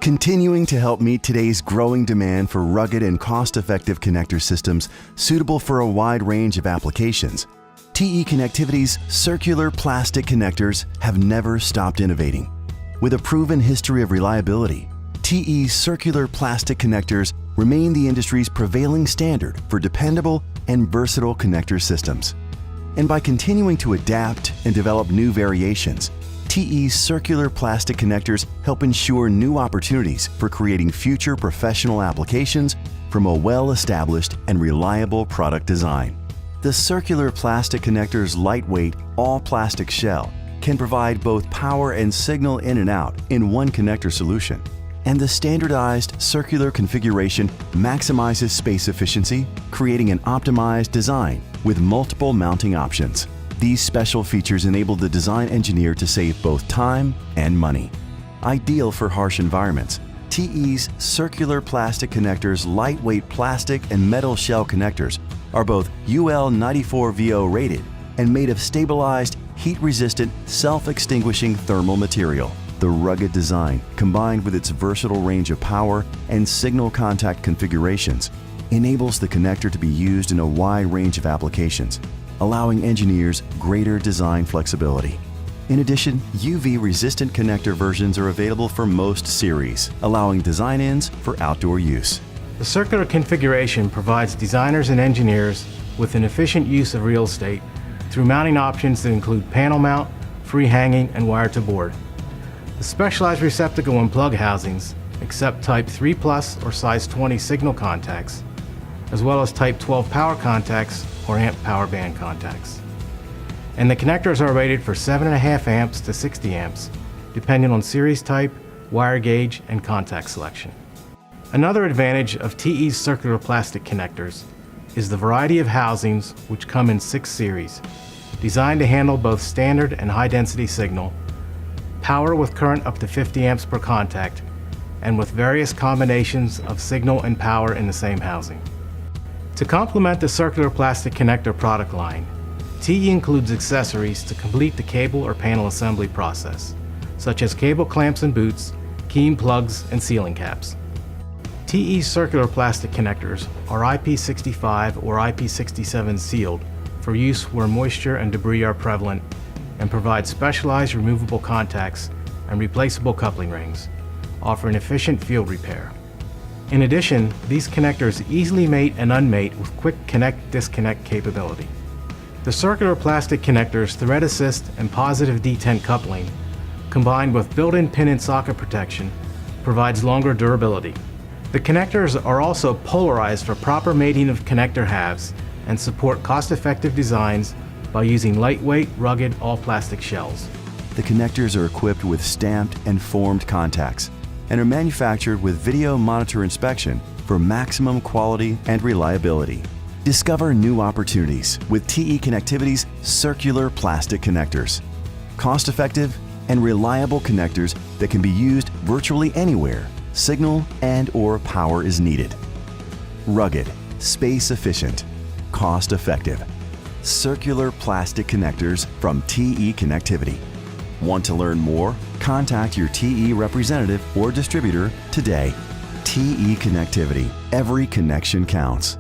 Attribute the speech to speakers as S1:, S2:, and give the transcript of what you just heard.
S1: Continuing to help meet today's growing demand for rugged and cost-effective connector systems suitable for a wide range of applications, TE Connectivity's circular plastic connectors have never stopped innovating. With a proven history of reliability, TE's circular plastic connectors remain the industry's prevailing standard for dependable and versatile connector systems. And by continuing to adapt and develop new variations, TE's circular plastic connectors help ensure new opportunities for creating future professional applications from a well-established and reliable product design. The circular plastic connector's lightweight, all-plastic shell can provide both power and signal in and out in one connector solution. And the standardized circular configuration maximizes space efficiency, creating an optimized design with multiple mounting options. These special features enable the design engineer to save both time and money. Ideal for harsh environments, TE's circular plastic connectors' lightweight plastic and metal shell connectors are both UL 94VO rated and made of stabilized, heat-resistant, self-extinguishing thermal material. The rugged design, combined with its versatile range of power and signal contact configurations, enables the connector to be used in a wide range of applications, allowing engineers greater design flexibility. In addition, UV-resistant connector versions are available for most series, allowing design-ins for outdoor use.
S2: The circular configuration provides designers and engineers with an efficient use of real estate through mounting options that include panel mount, free hanging, and wire-to-board. The specialized receptacle and plug housings accept Type 3+ or size 20 signal contacts, as well as Type 12 power contacts or amp power band contacts. And the connectors are rated for 7.5 amps to 60 amps, depending on series type, wire gauge, and contact selection. Another advantage of TE's circular plastic connectors is the variety of housings, which come in 6 series, designed to handle both standard and high-density signal, power with current up to 50 amps per contact, and with various combinations of signal and power in the same housing. To complement the circular plastic connector product line, TE includes accessories to complete the cable or panel assembly process, such as cable clamps and boots, keying plugs, and sealing caps. TE's circular plastic connectors are IP65 or IP67 sealed for use where moisture and debris are prevalent, and provide specialized removable contacts and replaceable coupling rings, offering efficient field repair. In addition, these connectors easily mate and unmate with quick connect-disconnect capability. The circular plastic connectors' thread assist and positive detent coupling, combined with built-in pin and socket protection, provides longer durability. The connectors are also polarized for proper mating of connector halves and support cost-effective designs by using lightweight, rugged, all-plastic shells.
S1: The connectors are equipped with stamped and formed contacts and are manufactured with video monitor inspection for maximum quality and reliability. Discover new opportunities with TE Connectivity's circular plastic connectors. Cost-effective and reliable connectors that can be used virtually anywhere signal and/or power is needed. Rugged, space-efficient, cost-effective. Circular plastic connectors from TE Connectivity. Want to learn more? Contact your TE representative or distributor today. TE Connectivity. Every connection counts.